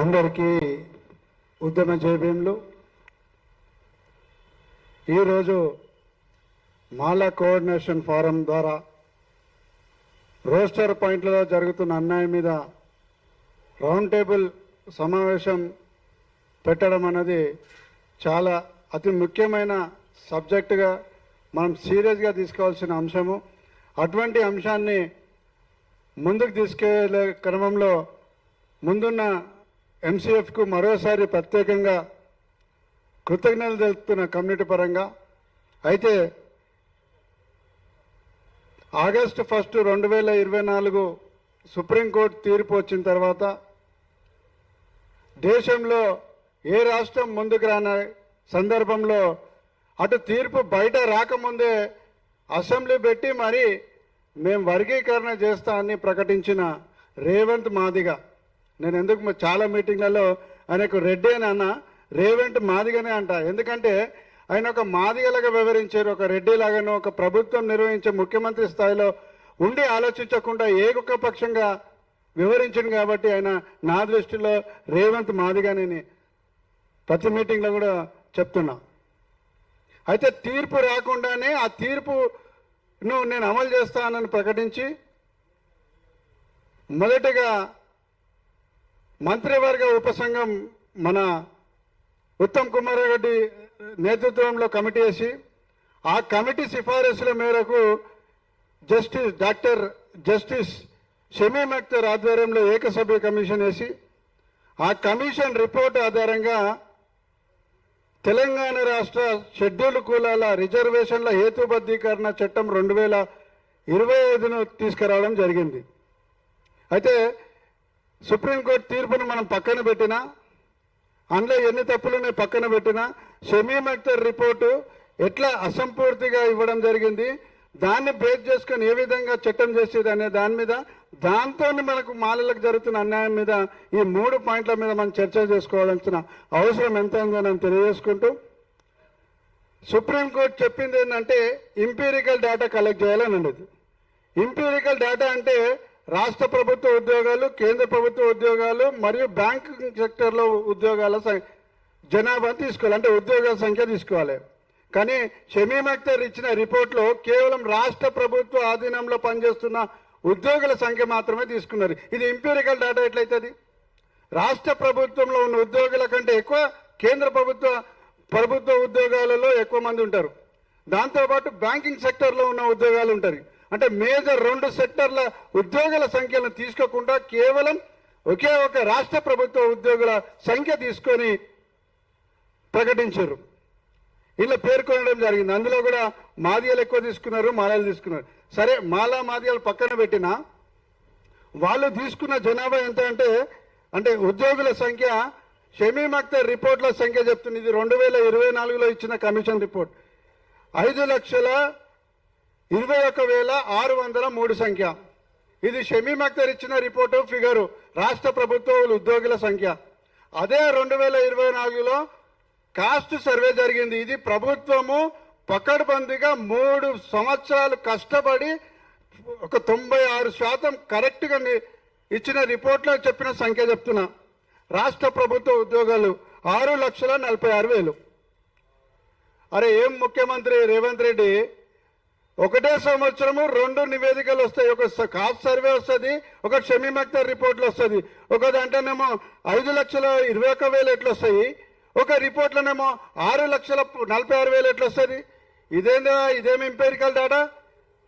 అందరికీ ఉద్యమ జయభీములు. ఈరోజు మాలా కోఆర్డినేషన్ ఫోరం ద్వారా రోస్టర్ పాయింట్లలో జరుగుతున్న అన్యాయం మీద రౌండ్ టేబుల్ సమావేశం పెట్టడం అన్నది చాలా అతి ముఖ్యమైన సబ్జెక్టుగా మనం సీరియస్గా తీసుకోవాల్సిన అంశము. అటువంటి అంశాన్ని ముందుకు తీసుకెళ్లే క్రమంలో ముందున్న ఎంసీఎఫ్కు మరోసారి ప్రత్యేకంగా కృతజ్ఞతలు తెలుపుతున్న కమ్యూనిటీ పరంగా. అయితే ఆగస్టు 1, 2024 సుప్రీంకోర్టు తీర్పు వచ్చిన తర్వాత దేశంలో ఏ రాష్ట్రం ముందుకు రాని సందర్భంలో అటు తీర్పు బయట రాకముందే అసెంబ్లీ పెట్టి మరి మేము వర్గీకరణ చేస్తా అని ప్రకటించిన రేవంత్ మాదిగ, నేను ఎందుకు చాలా మీటింగ్లలో ఆయనకు రెడ్డి అని అన్న, రేవంత్ మాదిగనే అంట. ఎందుకంటే ఆయన ఒక మాదిగలాగా వివరించారు, ఒక రెడ్డి లాగానో ఒక ప్రభుత్వం నిర్వహించే ముఖ్యమంత్రి స్థాయిలో ఉండి ఆలోచించకుండా ఏకపక్షంగా వివరించింది. కాబట్టి ఆయన నా దృష్టిలో రేవంత్ మాదిగని ప్రతి మీటింగ్లో కూడా చెప్తున్నా. అయితే తీర్పు రాకుండానే ఆ తీర్పును నేను అమలు చేస్తానని ప్రకటించి మొదటగా మంత్రివర్గ ఉపసంఘం మన ఉత్తమ్ కుమార్ రెడ్డి నేతృత్వంలో కమిటీ వేసి ఆ కమిటీ సిఫారసుల మేరకు జస్టిస్ షమీమ్ అఖ్తర్ ఆధ్వర్యంలో ఏకసభ్య కమిషన్ వేసి ఆ కమిషన్ రిపోర్ట్ ఆధారంగా తెలంగాణ రాష్ట్ర షెడ్యూల్డ్ కులాల రిజర్వేషన్ల హేతుబద్ధీకరణ చట్టం 2025ను తీసుకురావడం జరిగింది. అయితే సుప్రీంకోర్టు తీర్పును మనం పక్కన పెట్టినా, అందులో ఎన్ని తప్పులు పక్కన పెట్టినా, షమీమ్ అఖ్తర్ రిపోర్టు ఎట్లా అసంపూర్తిగా ఇవ్వడం జరిగింది, దాన్ని బేస్ చేసుకొని ఏ విధంగా చట్టం చేసేది అనే దాని మీద, దాంతో మనకు మాలలకు జరుగుతున్న అన్యాయం మీద, ఈ 3 పాయింట్ల మీద మనం చర్చ చేసుకోవాల్సిన అవసరం ఎంత ఉందో నేను తెలియజేసుకుంటూ, సుప్రీంకోర్టు చెప్పింది ఏంటంటే ఇంపీరికల్ డేటా కలెక్ట్ చేయాలని ఉండదు. ఇంపీరికల్ డేటా అంటే రాష్ట్ర ప్రభుత్వ ఉద్యోగాలు, కేంద్ర ప్రభుత్వ ఉద్యోగాలు మరియు బ్యాంకింగ్ సెక్టర్లో ఉద్యోగాల జనాభా తీసుకోవాలి, అంటే ఉద్యోగాల సంఖ్య తీసుకోవాలి. కానీ షమీమ్ అఖ్తర్ ఇచ్చిన రిపోర్ట్లో కేవలం రాష్ట్ర ప్రభుత్వ ఆధీనంలో పనిచేస్తున్న ఉద్యోగుల సంఖ్య మాత్రమే తీసుకున్నారు. ఇది ఇంపీరికల్ డేటా ఎట్లయితుంది? రాష్ట్ర ప్రభుత్వంలో ఉన్న ఉద్యోగుల కంటే ఎక్కువ కేంద్ర ప్రభుత్వ ఉద్యోగాలలో ఎక్కువ మంది ఉంటారు. దాంతోపాటు బ్యాంకింగ్ సెక్టర్లో ఉన్న ఉద్యోగాలు ఉంటారు. అంటే మేజర్ 2 సెక్టర్ల ఉద్యోగుల సంఖ్యను తీసుకోకుండా కేవలం ఒకే ఒక రాష్ట్ర ప్రభుత్వ ఉద్యోగుల సంఖ్య తీసుకొని ప్రకటించారు. ఇలా పేర్కొనడం జరిగింది. అందులో కూడా మాదిగలు ఎక్కువ తీసుకున్నారు, మాలలు తీసుకున్నారు. సరే, మాదిగలు పక్కన పెట్టినా వాళ్ళు తీసుకున్న జనాభా ఎంత అంటే ఉద్యోగుల సంఖ్య షమీమ్ అఖ్తర్ రిపోర్ట్ల సంఖ్య చెప్తుంది. ఇది 2024లో ఇచ్చిన కమిషన్ రిపోర్ట్ 5,21,603 సంఖ్య. ఇది షమీమ్ అఖ్తర్ ఇచ్చిన రిపోర్టు ఫిగరు, రాష్ట్ర ప్రభుత్వ ఉద్యోగుల సంఖ్య. అదే 2024లో కాస్ట్ సర్వే జరిగింది. ఇది ప్రభుత్వము పకడ్బందీగా 3 సంవత్సరాలు కష్టపడి ఒక 96% కరెక్ట్గా ఇచ్చిన రిపోర్ట్లో చెప్పిన సంఖ్య చెప్తున్నా. రాష్ట్ర ప్రభుత్వ ఉద్యోగాలు 6,46,000. అరే ఏం ముఖ్యమంత్రి రేవంత్ రెడ్డి, ఒకటే సంవత్సరము 2 నివేదికలు వస్తాయి. ఒక కాస్ట్ సర్వే వస్తుంది, ఒక షమీమ్ అఖ్తర్ రిపోర్ట్లు వస్తుంది. ఒక దాంట్లోనేమో 5,21,000 ఎట్లా వస్తాయి, ఒక రిపోర్ట్లోనేమో 6,46,000 ఎట్లా వస్తుంది? ఇదేమి ఇంపెరికల్ డేటా?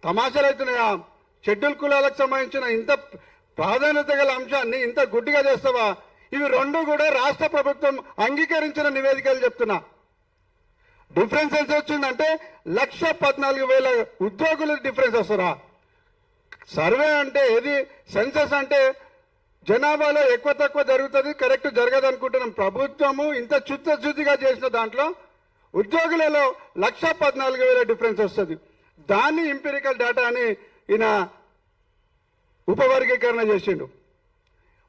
తమాషాలు అవుతున్నాయా? షెడ్యూల్ కులాలకు సంబంధించిన ఇంత ప్రాధాన్యత గల అంశాన్ని ఇంత గుడ్డిగా చేస్తావా? ఇవి 2 కూడా రాష్ట్ర ప్రభుత్వం అంగీకరించిన నివేదికలు చెప్తున్నా. డిఫరెన్స్ ఎంత వచ్చిందంటే 1,14,000 ఉద్యోగుల డిఫరెన్స్ వస్తారా? సర్వే అంటే ఏది? సెన్సస్ అంటే జనాభాలో ఎక్కువ తక్కువ జరుగుతుంది, కరెక్ట్ జరగదు అనుకుంటున్నాం. ప్రభుత్వము ఇంత చిత్తశుద్ధిగా చేసిన దాంట్లో ఉద్యోగులలో 1,14,000 డిఫరెన్స్ వస్తుంది. దాన్ని ఇంపెరికల్ డేటా అని ఈయన ఉపవర్గీకరణ చేసిండు.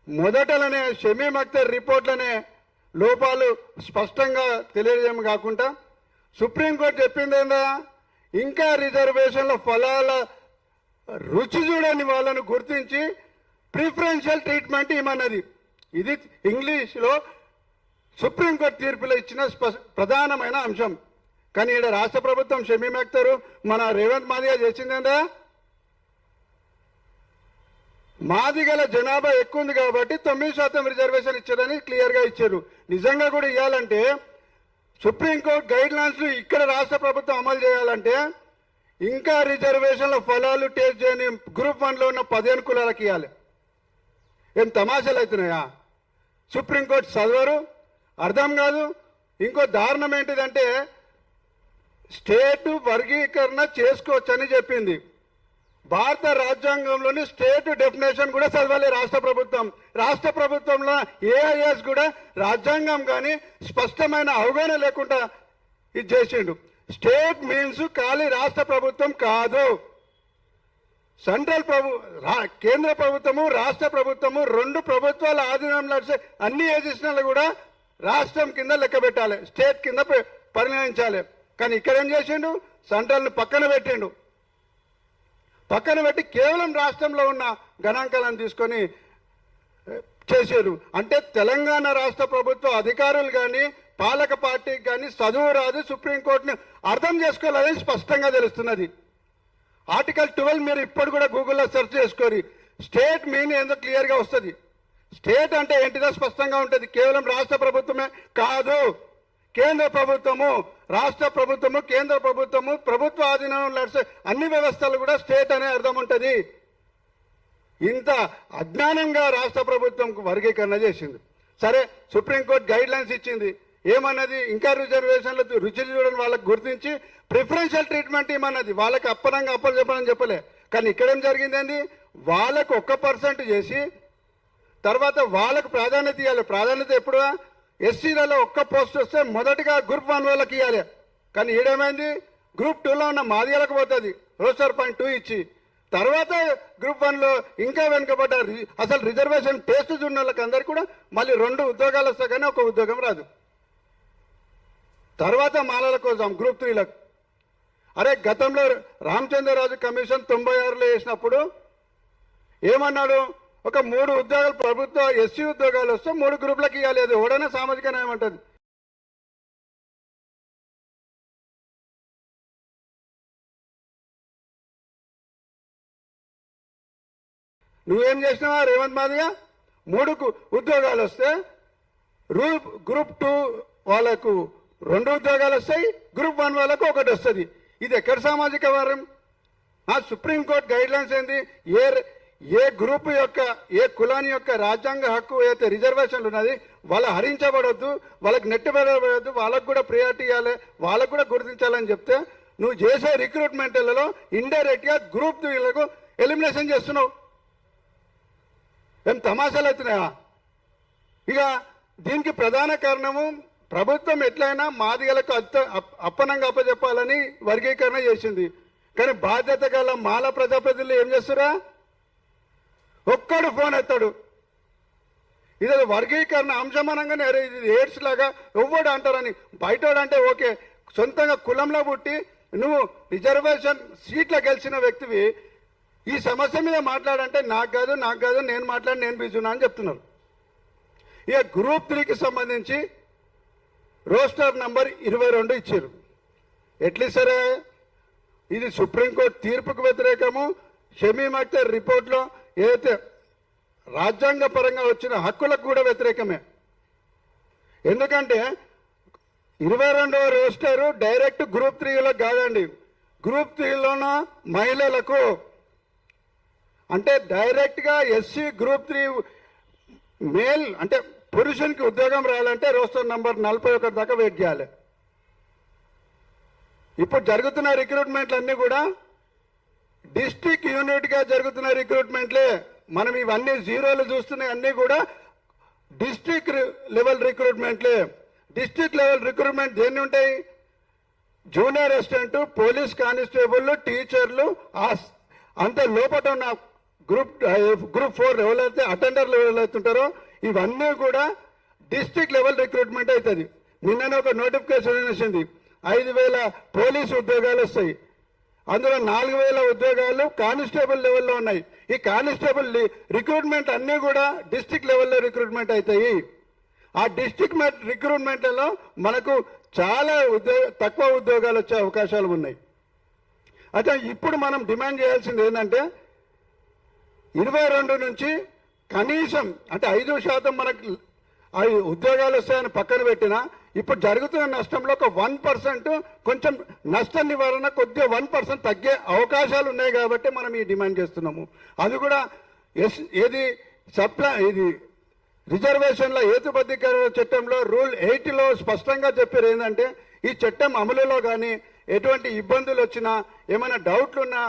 మొదటలోనే షమీమ్ అఖ్తర్ రిపోర్ట్లనే లోపాలు స్పష్టంగా తెలియజేయడం కాకుండా సుప్రీంకోర్టు చెప్పింది ఏందా, ఇంకా రిజర్వేషన్ల ఫలాల రుచి చూడని వాళ్ళను గుర్తించి ప్రిఫరెన్షియల్ ట్రీట్మెంట్ ఇవ్వమన్నది. ఇది ఇంగ్లీష్లో సుప్రీంకోర్టు తీర్పులో ఇచ్చిన ప్రధానమైన అంశం. కానీ ఇక్కడ రాష్ట్ర ప్రభుత్వం షమీమ్ అఖ్తర్ మన రేవంత్ మాదిగా చేసిందేందా, మాదిగల జనాభా ఎక్కువ ఉంది కాబట్టి 9% రిజర్వేషన్ ఇచ్చారని క్లియర్గా ఇచ్చారు. నిజంగా కూడా ఇవ్వాలంటే సుప్రీంకోర్టు గైడ్ లైన్స్ ఇక్కడ రాష్ట్ర ప్రభుత్వం అమలు చేయాలంటే ఇంకా రిజర్వేషన్ల ఫలాలు టేస్ట్ చేయని గ్రూప్ 1లో ఉన్న 15 కులాలకు ఇవ్వాలి. ఏం తమాషాలు అవుతున్నాయా? సుప్రీంకోర్టు చదవరు, అర్థం కాదు. ఇంకో దారుణం ఏంటిదంటే స్టేట్ వర్గీకరణ చేసుకోవచ్చని చెప్పింది. భారత రాజ్యాంగంలోని స్టేట్ డెఫినేషన్ కూడా చదవాలి రాష్ట్ర ప్రభుత్వం. రాష్ట్ర ప్రభుత్వంలో ఏఐఎస్ కూడా రాజ్యాంగం కానీ స్పష్టమైన అవగాహన లేకుండా ఇది చేసిండు. స్టేట్ మీన్స్ ఖాళీ రాష్ట్ర ప్రభుత్వం కాదు. కేంద్ర ప్రభుత్వము రాష్ట్ర ప్రభుత్వము రెండు ప్రభుత్వాల ఆధీనంలో నడిచే అన్ని ఏజెన్సీలు కూడా రాష్ట్రం కింద లెక్క పెట్టాలి, స్టేట్ కింద పరిగణించాలి. కానీ ఇక్కడ ఏం చేసిండు, సెంట్రల్ని పక్కన పెట్టిండు. పక్కన పెట్టి కేవలం రాష్ట్రంలో ఉన్న గణాంకాలను తీసుకొని చేశారు. అంటే తెలంగాణ రాష్ట్ర ప్రభుత్వ అధికారులు కానీ పాలక పార్టీకి కానీ చదువు రాదు, సుప్రీంకోర్టుని అర్థం చేసుకోవాలని స్పష్టంగా తెలుస్తున్నది. ఆర్టికల్ 12 మీరు ఇప్పుడు కూడా గూగుల్లో సెర్చ్ చేసుకోరి, స్టేట్ మీన్ ఏందో క్లియర్గా వస్తుంది. స్టేట్ అంటే ఏంటిదో స్పష్టంగా ఉంటుంది. కేవలం రాష్ట్ర ప్రభుత్వమే కాదు, కేంద్ర ప్రభుత్వము, రాష్ట్ర ప్రభుత్వము, కేంద్ర ప్రభుత్వము, ప్రభుత్వ ఆధీనంలో నడిచే అన్ని వ్యవస్థలు కూడా స్టేట్ అనే అర్థం ఉంటుంది. ఇంత అజ్ఞానంగా రాష్ట్ర ప్రభుత్వం వర్గీకరణ చేసింది. సరే, సుప్రీంకోర్టు గైడ్ లైన్స్ ఇచ్చింది. ఏమన్నది, ఇంకా రిజర్వేషన్లు రుచి చూడని వాళ్ళకి గుర్తించి ప్రిఫరెన్షియల్ ట్రీట్మెంట్ ఏమన్నది. వాళ్ళకి అప్పనంగా అప్పలు చెప్పని చెప్పలే. కానీ ఇక్కడేం జరిగిందండి, వాళ్ళకు 1% చేసి తర్వాత వాళ్ళకు ప్రాధాన్యత ఇవ్వాలి. ప్రాధాన్యత ఎప్పుడు, ఎస్సీలలో 1 పోస్ట్ వస్తే మొదటిగా గ్రూప్ 1 వాళ్ళకి ఇవ్వాలి. కానీ ఈడేమైంది, గ్రూప్ 2లో ఉన్న మాదిగలకు పోతుంది రోస్టర్ పాయింట్ 2 ఇచ్చి, తర్వాత గ్రూప్ 1లో ఇంకా వెనుకబడ్డ అసలు రిజర్వేషన్ టేస్ట్ చూసిన వాళ్ళకి అందరికీ కూడా మళ్ళీ 2 ఉద్యోగాలు వస్తాయి కానీ 1 ఉద్యోగం రాదు. తర్వాత మాలల కోసం గ్రూప్ 3లకు. అరే, గతంలో రామచంద్రరాజు కమిషన్ 96లో వేసినప్పుడు ఏమన్నాడు, ఒక 3 ఉద్యోగాలు ప్రభుత్వ ఎస్సీ ఉద్యోగాలు వస్తే 3 గ్రూపులకు ఇవ్వాలి. అది ఎవడైనా సామాజిక న్యాయం అంటది. నువ్వేం చేసినావా రేవంత్ మాదిగా, 3 ఉద్యోగాలు వస్తే గ్రూప్ 2 వాళ్ళకు 2 ఉద్యోగాలు వస్తాయి, గ్రూప్ 1 వాళ్ళకు 1 వస్తుంది. ఇది ఎక్కడ సామాజిక వారం? సుప్రీంకోర్టు గైడ్ లైన్స్ ఏంది, ఏ గ్రూప్ యొక్క ఏ కులాని యొక్క రాజ్యాంగ హక్కు అయితే రిజర్వేషన్లు ఉన్నది వాళ్ళ హరించబడొద్దు, వాళ్ళకి నెట్టబడవద్దు, వాళ్ళకు కూడా ప్రియారిటీ ఇవ్వాలి, వాళ్ళకు కూడా గుర్తించాలని చెప్తే నువ్వు చేసే రిక్రూట్మెంట్లలో ఇండైరెక్ట్గా గ్రూప్ 3లకు ఎలిమినేషన్ చేస్తున్నావు. ఏం తమాషాలు అవుతున్నాయా? ఇక దీనికి ప్రధాన కారణము ప్రభుత్వం ఎట్లయినా మాదిగలకు అప్పనంగా అప్పచెప్పాలని వర్గీకరణ చేసింది. కానీ బాధ్యత గల మాల ప్రజాప్రతినిధులు ఏం చేస్తారా, ఒక్కడు ఫోన్ ఎత్తాడు. ఇది వర్గీకరణ అంశమానంగానే అరే ఇది ఎయిడ్స్ లాగా ఎవ్వడు అంటారని, బయటోడు అంటే ఓకే, సొంతంగా కులంలో పుట్టి నువ్వు రిజర్వేషన్ సీట్లో గెలిచిన వ్యక్తివి ఈ సమస్య మీద మాట్లాడంటే నాకు కాదు నేను బిజునా అని చెప్తున్నారు. ఇక గ్రూప్ 3కి సంబంధించి రోస్టర్ నంబర్ 22 ఇచ్చారు. ఎట్లిస్తారే, ఇది సుప్రీంకోర్టు తీర్పుకు వ్యతిరేకము. షమీమ్ అఖ్తర్ రిపోర్ట్లో ఏదైతే రాజ్యాంగ పరంగా వచ్చిన హక్కులకు కూడా వ్యతిరేకమే. ఎందుకంటే 22వ రోస్టరు డైరెక్ట్ గ్రూప్ 3లో కాదండి, గ్రూప్ 3లోన మహిళలకు అంటే డైరెక్ట్గా ఎస్సీ గ్రూప్ 3 మేల్ అంటే పురుషునికి ఉద్యోగం రావాలంటే రోస్టర్ నంబర్ 41 దాకా వెయిట్ చేయాలి. ఇప్పుడు జరుగుతున్న రిక్రూట్మెంట్లు అన్నీ కూడా డిస్ట్రిక్ట్ యూనిట్గా జరుగుతున్న రిక్రూట్మెంట్లే. మనం ఇవన్నీ జీరోలు చూస్తున్నాయి, అన్నీ కూడా డిస్ట్రిక్ట్ లెవెల్ రిక్రూట్మెంట్లే. డిస్ట్రిక్ట్ లెవెల్ రిక్రూట్మెంట్ దేన్ని ఉంటాయి, జూనియర్ అసిస్టెంట్, పోలీస్ కానిస్టేబుల్, టీచర్లు, అంతే లోపల ఉన్న గ్రూప్ 4 ఎవరైతే అటెండర్లు ఎవరైతే ఉంటారో ఇవన్నీ కూడా డిస్ట్రిక్ట్ లెవెల్ రిక్రూట్మెంట్ అవుతుంది. నిన్ననే ఒక నోటిఫికేషన్ వచ్చింది, 5,000 పోలీసు ఉద్యోగాలు వస్తాయి, అందులో 4,000 ఉద్యోగాలు కానిస్టేబుల్ లెవెల్లో ఉన్నాయి. ఈ కానిస్టేబుల్ రిక్రూట్మెంట్ అన్నీ కూడా డిస్ట్రిక్ట్ లెవెల్లో రిక్రూట్మెంట్ అవుతాయి. ఆ డిస్ట్రిక్ట్ రిక్రూట్మెంట్లలో మనకు చాలా తక్కువ ఉద్యోగాలు వచ్చే అవకాశాలు ఉన్నాయి. అయితే ఇప్పుడు మనం డిమాండ్ చేయాల్సింది ఏంటంటే 22 నుంచి కనీసం అంటే 5% మనకు ఉద్యోగాలు వస్తాయని పక్కన పెట్టినా ఇప్పుడు జరుగుతున్న నష్టంలో ఒక 1% కొంచెం నష్ట నివారణ కొద్దిగా 1% తగ్గే అవకాశాలు ఉన్నాయి కాబట్టి మనం ఈ డిమాండ్ చేస్తున్నాము. అది కూడా ఇది రిజర్వేషన్ల హేతుబద్ధీకరణ చట్టంలో రూల్ 8లో స్పష్టంగా చెప్పారు ఏంటంటే ఈ చట్టం అమలులో కానీ ఎటువంటి ఇబ్బందులు వచ్చినా ఏమైనా డౌట్లున్నా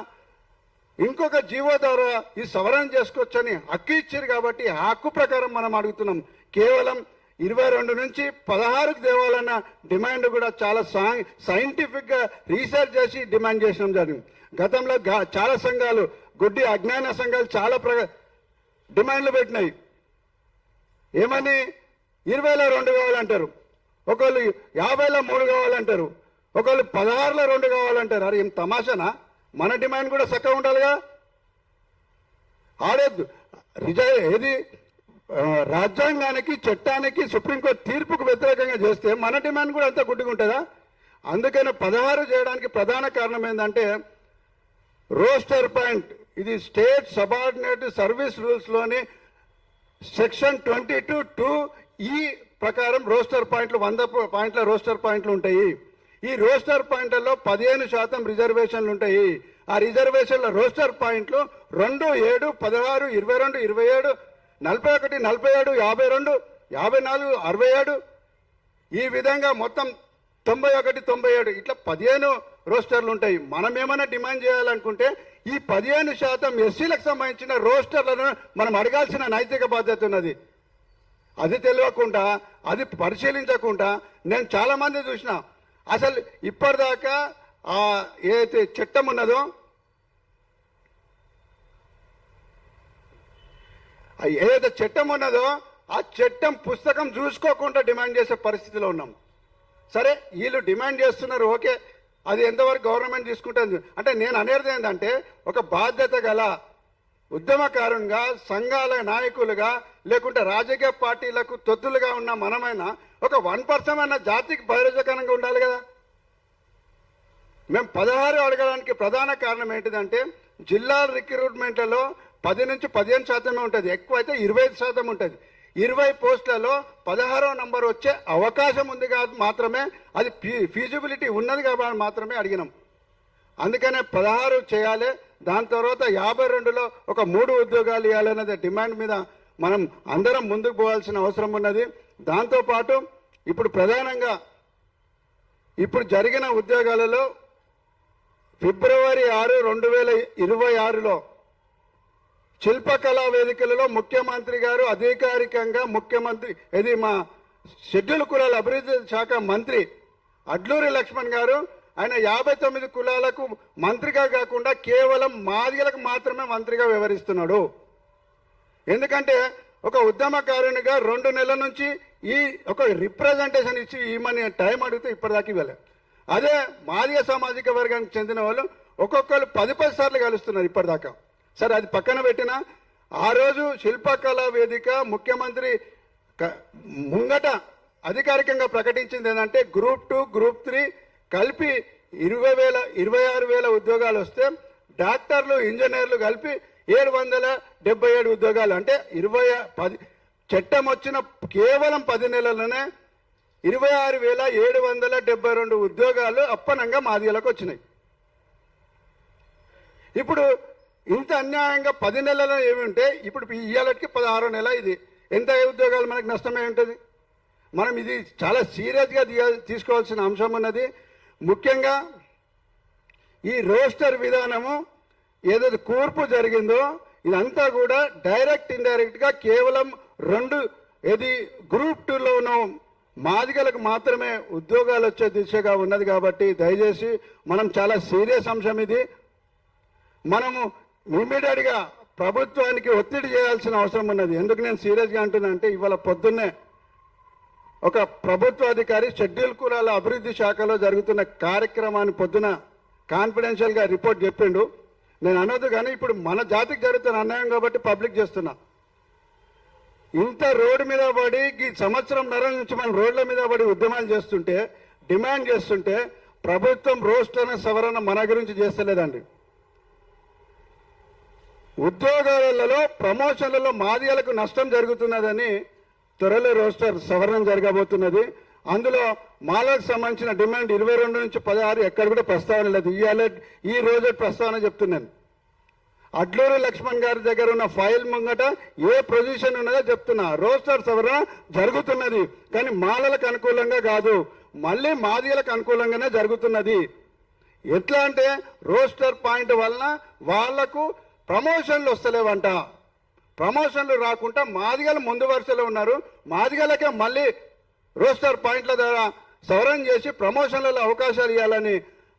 ఇంకొక జీవో ద్వారా ఈ సవరణ చేసుకోవచ్చని హక్కు ఇచ్చారు కాబట్టి ఆ హక్కు ప్రకారం మనం అడుగుతున్నాం. కేవలం 22 నుంచి 16కు తేవాలన్న డిమాండ్ కూడా చాలా సైంటిఫిక్ గా రీసెర్చ్ చేసి డిమాండ్ చేసినాం జరిగింది. గతంలో చాలా సంఘాలు గుడ్డి అజ్ఞాన సంఘాలు చాలా డిమాండ్లు పెట్టినాయి. ఏమని 20లో 2 కావాలంటారు, ఒకళ్ళు 50లో 3 కావాలంటారు, ఒకళ్ళు 16లో 2 కావాలంటారు. అరే ఏం తమాషానా? మన డిమాండ్ కూడా చక్కగా ఉండాలిగా. ఆడేద్దు ఏది రాజ్యాంగానికి చట్టానికి సుప్రీంకోర్టు తీర్పుకు వ్యతిరేకంగా చేస్తే మన డిమాండ్ కూడా అంత గుడ్డిగా ఉంటుందా? అందుకని 16 చేయడానికి ప్రధాన కారణం ఏంటంటే రోస్టర్ పాయింట్, ఇది స్టేట్ సబార్డినేట్ సర్వీస్ రూల్స్లోని సెక్షన్ 22(2)E ప్రకారం రోస్టర్ పాయింట్లు 100 పాయింట్ల రోస్టర్ పాయింట్లు ఉంటాయి. ఈ రోస్టర్ పాయింట్లలో 15% రిజర్వేషన్లు ఉంటాయి. ఆ రిజర్వేషన్ల రోస్టర్ పాయింట్లు 2, 7, 16, 22, 27, 41, 47, 52, 54, 67 ఈ విధంగా మొత్తం 91, 97 ఇట్లా 15 రోస్టర్లు ఉంటాయి. మనం ఏమైనా డిమాండ్ చేయాలనుకుంటే ఈ 15% ఎస్సీలకు సంబంధించిన రోస్టర్లను మనం అడగాల్సిన నైతిక బాధ్యత ఉన్నది. అది తెలియకుండా అది పరిశీలించకుండా నేను చాలా మంది చూసిన అసలు ఇప్పటిదాకా ఏదైతే చట్టం ఉన్నదో ఏదైతే చట్టం ఉన్నదో ఆ చట్టం పుస్తకం చూసుకోకుండా డిమాండ్ చేసే పరిస్థితిలో ఉన్నాం. సరే వీళ్ళు డిమాండ్ చేస్తున్నారు, ఓకే, అది ఎంతవరకు గవర్నమెంట్ తీసుకుంటుంది అంటే నేను అనేది ఏంటంటే ఒక బాధ్యత గల ఉద్యమకారునిగా సంఘాల నాయకులుగా లేకుంటే రాజకీయ పార్టీలకు తొత్తులుగా ఉన్న మనమైనా ఒక 1% అన్న జాతికి ప్రయోజనకరంగా ఉండాలి కదా. మేము 16 అడగడానికి ప్రధాన కారణం ఏంటిదంటే జిల్లా రిక్రూట్మెంట్లలో 10 నుంచి 15% ఉంటుంది, ఎక్కువైతే 25% ఉంటుంది. 20 పోస్టులలో 16వ నంబర్ వచ్చే అవకాశం ఉంది కాదు మాత్రమే అది ఫీజిబిలిటీ ఉన్నది కాబట్టి మాత్రమే అడిగినాం. అందుకనే 16 చేయాలి, దాని తర్వాత 52లో ఒక 3 ఉద్యోగాలు ఇవ్వాలనేది డిమాండ్ మీద మనం అందరం ముందుకు పోవాల్సిన అవసరం ఉన్నది. దాంతోపాటు ఇప్పుడు ప్రధానంగా ఇప్పుడు జరిగిన ఉద్యోగాలలో ఫిబ్రవరి 6, 2026లో శిల్పకళా వేదికలలో ముఖ్యమంత్రి గారు అధికారికంగా ఇది మా షెడ్యూల్ కులాల అభివృద్ధి శాఖ మంత్రి అడ్లూరి లక్ష్మణ్ గారు ఆయన 59 కులాలకు మంత్రిగా కాకుండా కేవలం మాదిగలకు మాత్రమే మంత్రిగా వ్యవహరిస్తున్నాడు. ఎందుకంటే ఒక ఉద్యమకారునిగా 2 నెలల నుంచి ఈ ఒక రిప్రజెంటేషన్ ఇచ్చి ఈమని టైం అడిగితే ఇప్పటిదాకా ఇవ్వలేదు. అదే మాదిగ సామాజిక వర్గానికి చెందిన వాళ్ళు ఒక్కొక్కరు 10 సార్లు కలుస్తున్నారు ఇప్పటిదాకా. సరే అది పక్కన పెట్టినా ఆ రోజు శిల్పకళా వేదిక ముఖ్యమంత్రి ముంగట అధికారికంగా ప్రకటించింది ఏంటంటే గ్రూప్ 2, గ్రూప్ 3 కలిపి 26,000 ఉద్యోగాలు వస్తే డాక్టర్లు ఇంజనీర్లు కలిపి 777 ఉద్యోగాలు అంటే 10 చట్టం వచ్చిన కేవలం 10 నెలల్లోనే 26,772 ఉద్యోగాలు అప్పనంగా మాదిగలకు వచ్చినాయి. ఇప్పుడు ఇంత అన్యాయంగా 10 నెలల్లో ఏమి ఉంటే ఇప్పుడు ఇయ్యాలకి 16వ నెల ఇది ఎంత ఉద్యోగాలు మనకు నష్టమే ఉంటుంది. మనం ఇది చాలా సీరియస్గా తీసుకోవాల్సిన అంశం ఉన్నది. ముఖ్యంగా ఈ రోస్టర్ విధానము ఏదైతే కూర్పు జరిగిందో ఇదంతా కూడా డైరెక్ట్ ఇండైరెక్ట్గా కేవలం 2 గ్రూప్ 2లోనూ మాదిగలకు మాత్రమే ఉద్యోగాలు వచ్చే దిశగా ఉన్నది. కాబట్టి దయచేసి మనం చాలా సీరియస్ అంశం ఇది. మనము ఇమ్మీడియట్గా ప్రభుత్వానికి ఒత్తిడి చేయాల్సిన అవసరం ఉన్నది. ఎందుకు నేను సీరియస్గా అంటున్నా అంటే ఇవాళ పొద్దున్నే ఒక ప్రభుత్వ అధికారి షెడ్యూల్ కులాల అభివృద్ధి శాఖలో జరుగుతున్న కార్యక్రమాన్ని పొద్దున కాన్ఫిడెన్షియల్గా రిపోర్ట్ చెప్పిండు. నేను అనొద్దు, కానీ ఇప్పుడు మన జాతికి జరుగుతున్న అన్యాయం కాబట్టి పబ్లిక్ చేస్తున్నా. ఇంత రోడ్డు మీద పడి ఈ సంవత్సరంన్నర నుంచి మనం రోడ్ల మీద పడి ఉద్యమాలు చేస్తుంటే, డిమాండ్ చేస్తుంటే ప్రభుత్వం రోస్టర్ సవరణ మన గురించి చేస్తలేదండి. ఉద్యోగాలలో ప్రమోషన్లలో మాదిగలకు నష్టం జరుగుతున్నదని త్వరలో రోస్టర్ సవరణ జరగబోతున్నది. అందులో మాలకు సంబంధించిన డిమాండ్ 22 నుంచి 16 ఎక్కడ కూడా ప్రస్తావన లేదు. ఈ రోజు ప్రస్తావన చెప్తున్నాను. అడ్లూరు లక్ష్మణ్ గారి దగ్గర ఉన్న ఫైల్ ముంగట ఏ పొజిషన్ ఉన్నదో చెప్తున్నా. రోస్టర్ సవరణ జరుగుతున్నది, కానీ మాలలకు అనుకూలంగా కాదు, మళ్ళీ మాదిగలకు అనుకూలంగానే జరుగుతున్నది. ఎట్లా అంటే రోస్టర్ పాయింట్ వలన వాళ్లకు ప్రమోషన్లు వస్తలేవంట. ప్రమోషన్లు రాకుండా మాదిగలు ముందు వరుసలో ఉన్నారు. మాదిగలకే మళ్ళీ రోస్టర్ పాయింట్ల ద్వారా సవరణ చేసి ప్రమోషన్లలో అవకాశాలు ఇవ్వాలని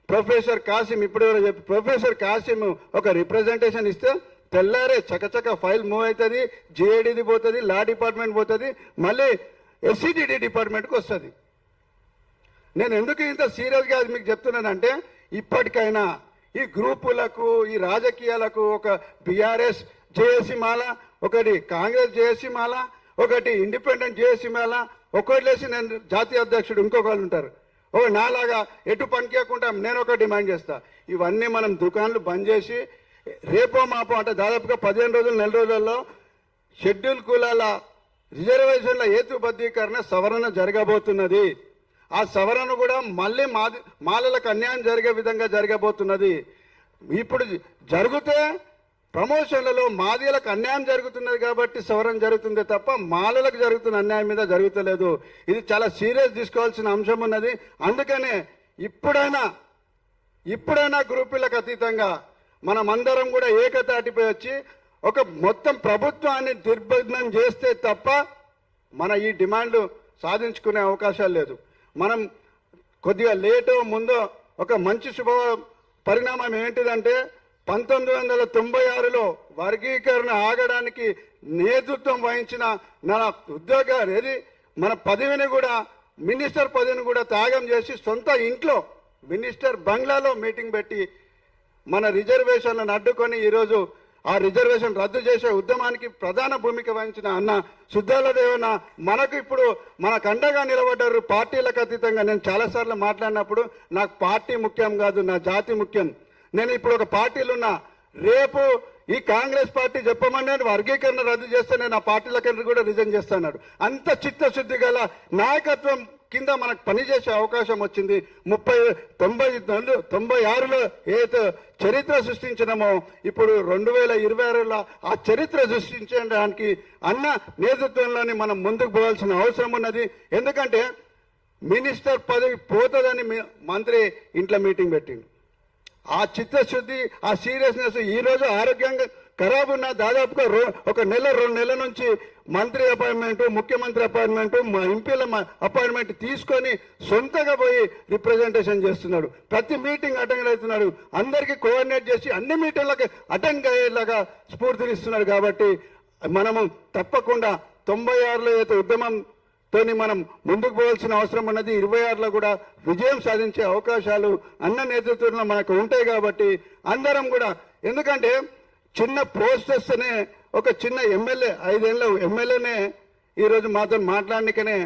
ప్రొఫెసర్ కాసిం ఇప్పుడు చెప్పి ప్రొఫెసర్ కాసిం ఒక రిప్రజెంటేషన్ ఇస్తే తెల్లారే చకచక ఫైల్ మూవ్ అవుతుంది, జిఏడిది పోతుంది, లా డిపార్ట్మెంట్ పోతుంది, మళ్ళీ ఎస్సిడిడి డిపార్ట్మెంట్కి వస్తుంది. నేను ఎందుకు ఇంత సీరియస్గా మీకు చెప్తున్నానంటే, ఇప్పటికైనా ఈ గ్రూపులకు ఈ రాజకీయాలకు ఒక బీఆర్ఎస్ జేఏసీ మాల, ఒకటి కాంగ్రెస్ జేఏసీ మాల, ఒకటి ఇండిపెండెంట్ జేఏసీ మాల, ఒకటి నేను జాతీయ అధ్యక్షుడు ఇంకొకళ్ళు ఉంటారు. నాలాగా ఎటు పనికేయకుండా నేను ఒక డిమాండ్ చేస్తా. ఇవన్నీ మనం దుకాణాలు బంద్ చేసి రేపో మాపో అంటే దాదాపుగా 15 రోజులు నెల రోజుల్లో షెడ్యూల్ కులాల రిజర్వేషన్ల హేతుబద్ధీకరణ సవరణ జరగబోతున్నది. ఆ సవరణ కూడా మళ్ళీ మాలలకు అన్యాయం జరిగే విధంగా జరగబోతున్నది. ఇప్పుడు జరిగితే ప్రమోషన్లలో మాదిగలకు అన్యాయం జరుగుతున్నది కాబట్టి సవరణ జరుగుతుంది తప్ప మాలలకు జరుగుతున్న అన్యాయం మీద జరుగుతలేదు. ఇది చాలా సీరియస్ తీసుకోవాల్సిన అంశం ఉన్నది. అందుకనే ఇప్పుడైనా గ్రూపులకు అతీతంగా మనమందరం కూడా ఏకతాటిపై వచ్చి ఒక మొత్తం ప్రభుత్వాన్ని దిగ్బంధనం చేస్తే తప్ప మన ఈ డిమాండ్లు సాధించుకునే అవకాశాలు లేదు. మనం కొద్దిగా లేటో ముందో ఒక మంచి శుభ పరిణామం ఏంటిదంటే 1996లో వర్గీకరణ ఆగడానికి నేతృత్వం వహించిన మన మన పదవిని కూడా మినిస్టర్ పదవిని కూడా త్యాగం చేసి సొంత ఇంట్లో మినిస్టర్ బంగ్లాలో మీటింగ్ పెట్టి మన రిజర్వేషన్లను అడ్డుకొని ఈరోజు ఆ రిజర్వేషన్ రద్దు చేసే ఉద్యమానికి ప్రధాన భూమిక వహించిన అన్న సుద్దాల దేవన్న మనకు ఇప్పుడు మనకు అండగా నిలబడ్డారు. పార్టీలకు అతీతంగా నేను చాలాసార్లు మాట్లాడినప్పుడు నాకు పార్టీ ముఖ్యం కాదు, నా జాతి ముఖ్యం. నేను ఇప్పుడు ఒక పార్టీలు ఉన్నా, రేపు ఈ కాంగ్రెస్ పార్టీ చెప్పమని వర్గీకరణ రద్దు చేస్తే నేను ఆ పార్టీలకి కూడా రిజైన్ చేస్తున్నాడు. అంత చిత్తశుద్ధి గల నాయకత్వం కింద మనకు పనిచేసే అవకాశం వచ్చింది. 96లో ఏదైతే చరిత్ర సృష్టించినామో ఇప్పుడు 2026లో ఆ చరిత్ర సృష్టించడానికి అన్న నేతృత్వంలోని మనం ముందుకు పోవాల్సిన అవసరం ఉన్నది. ఎందుకంటే మినిస్టర్ పదవి పోతుందని మంత్రి ఇంట్లో మీటింగ్ పెట్టిండు. ఆ చిత్తశుద్ధి, ఆ సీరియస్నెస్ ఈ రోజు ఆరోగ్యంగా ఖరాబ్ ఉన్న దాదాపుగా ఒక నెల 2 నెలల నుంచి మంత్రి అపాయింట్మెంట్, ముఖ్యమంత్రి అపాయింట్మెంట్, మా ఎంపీల అపాయింట్మెంట్ తీసుకొని సొంతగా పోయి రిప్రజెంటేషన్ చేస్తున్నాడు. ప్రతి మీటింగ్ అటెండ్ అవుతున్నాడు. అందరికీ కోఆర్డినేట్ చేసి అన్ని మీటింగ్లకు అటెండ్ అయ్యేలాగా స్ఫూర్తినిస్తున్నాడు. కాబట్టి మనము తప్పకుండా 96లో అయితే ఉద్యమంతోని మనం ముందుకు పోవాల్సిన అవసరం ఉన్నది. 26లో కూడా విజయం సాధించే అవకాశాలు అన్న నేతృత్వంలో మనకు ఉంటాయి. కాబట్టి అందరం కూడా, ఎందుకంటే చిన్న పోస్టర్స్ అనే ఒక చిన్న ఎమ్మెల్యే 5 ఏళ్ళ ఎమ్మెల్యేనే ఈరోజు మాతో మాట్లాడనికనే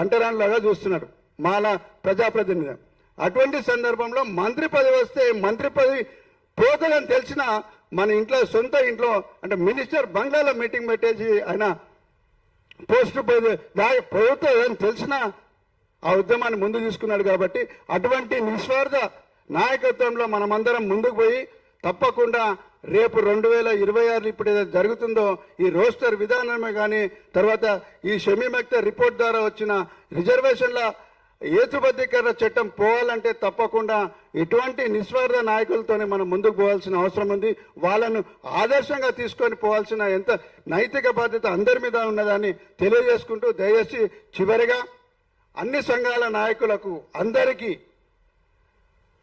అంటరానిలాగా చూస్తున్నాడు మాల ప్రజాప్రతినిధి. అటువంటి సందర్భంలో మంత్రి పదవి వస్తే మంత్రి పదవి పోతుందని తెలిసిన మన ఇంట్లో సొంత ఇంట్లో అంటే మినిస్టర్ బంగ్లాలో మీటింగ్ పెట్టేసి ఆయన పోస్ట్ పోతుందని తెలిసిన ఆ ఉద్యమాన్ని ముందు తీసుకున్నాడు. కాబట్టి అటువంటి నిస్వార్థ నాయకత్వంలో మనమందరం ముందుకు పోయి తప్పకుండా రేపు 2026 ఇప్పుడు ఏదైతే జరుగుతుందో ఈ రోస్టర్ విధానమే కానీ తర్వాత ఈ షమీమ్ అఖ్తర్ రిపోర్ట్ ద్వారా వచ్చిన రిజర్వేషన్ల హేతుబద్ధీకరణ చట్టం పోవాలంటే తప్పకుండా ఇటువంటి నిస్వార్థ నాయకులతోనే మనం ముందుకు పోవాల్సిన అవసరం ఉంది. వాళ్ళను ఆదర్శంగా తీసుకొని పోవాల్సిన ఎంత నైతిక బాధ్యత అందరి మీద ఉన్నదని తెలియజేసుకుంటూ దయచేసి చివరిగా అన్ని సంఘాల నాయకులకు అందరికీ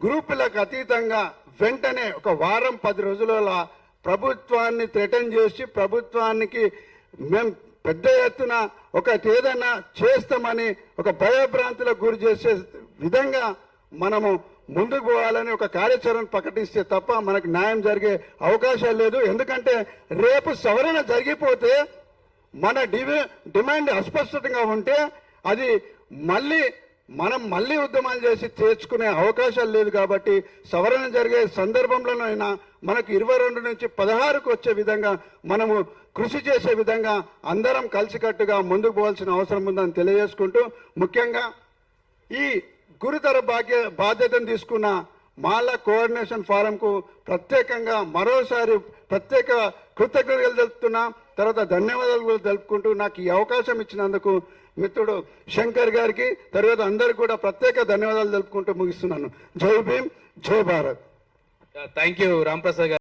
గ్రూపులకు అతీతంగా వెంటనే ఒక వారం 10 రోజుల ప్రభుత్వాన్ని థ్రెటన్ చేసి ప్రభుత్వానికి మేము పెద్ద ఎత్తున ఏదైనా చేస్తామని ఒక భయభ్రాంతులకు గురి చేసే విధంగా మనము ముందుకు పోవాలని ఒక కార్యాచరణ ప్రకటిస్తే తప్ప మనకు న్యాయం జరిగే అవకాశాలు లేదు. ఎందుకంటే రేపు సవరణ జరిగిపోతే మన డిమాండ్ అస్పష్టంగా ఉంటే అది మనం మళ్ళీ ఉద్యమాలు చేసి తెచ్చుకునే అవకాశాలు లేదు. కాబట్టి సవరణ జరిగే సందర్భంలోనైనా మనకు 22 నుంచి 16కు వచ్చే విధంగా మనము కృషి చేసే విధంగా అందరం కలిసికట్టుగా ముందుకు పోవాల్సిన అవసరం ఉందని తెలియజేసుకుంటూ, ముఖ్యంగా ఈ గురుతర బాధ్యతను తీసుకున్న మాల కోఆర్డినేషన్ ఫారంకు ప్రత్యేకంగా మరోసారి ప్రత్యేక కృతజ్ఞతలు తెలుపుతున్నా. తర్వాత ధన్యవాదాలు కూడా తెలుపుకుంటూ నాకు ఈ అవకాశం ఇచ్చినందుకు మిత్రుడు శంకర్ గారికి తర్వాత అందరికి కూడా ప్రత్యేక ధన్యవాదాలు తెలుపుకుంటూ ముగిస్తున్నాను. జై భీమ్, జై భారత్. థ్యాంక్ యూ రాంప్రసాద్ గారు.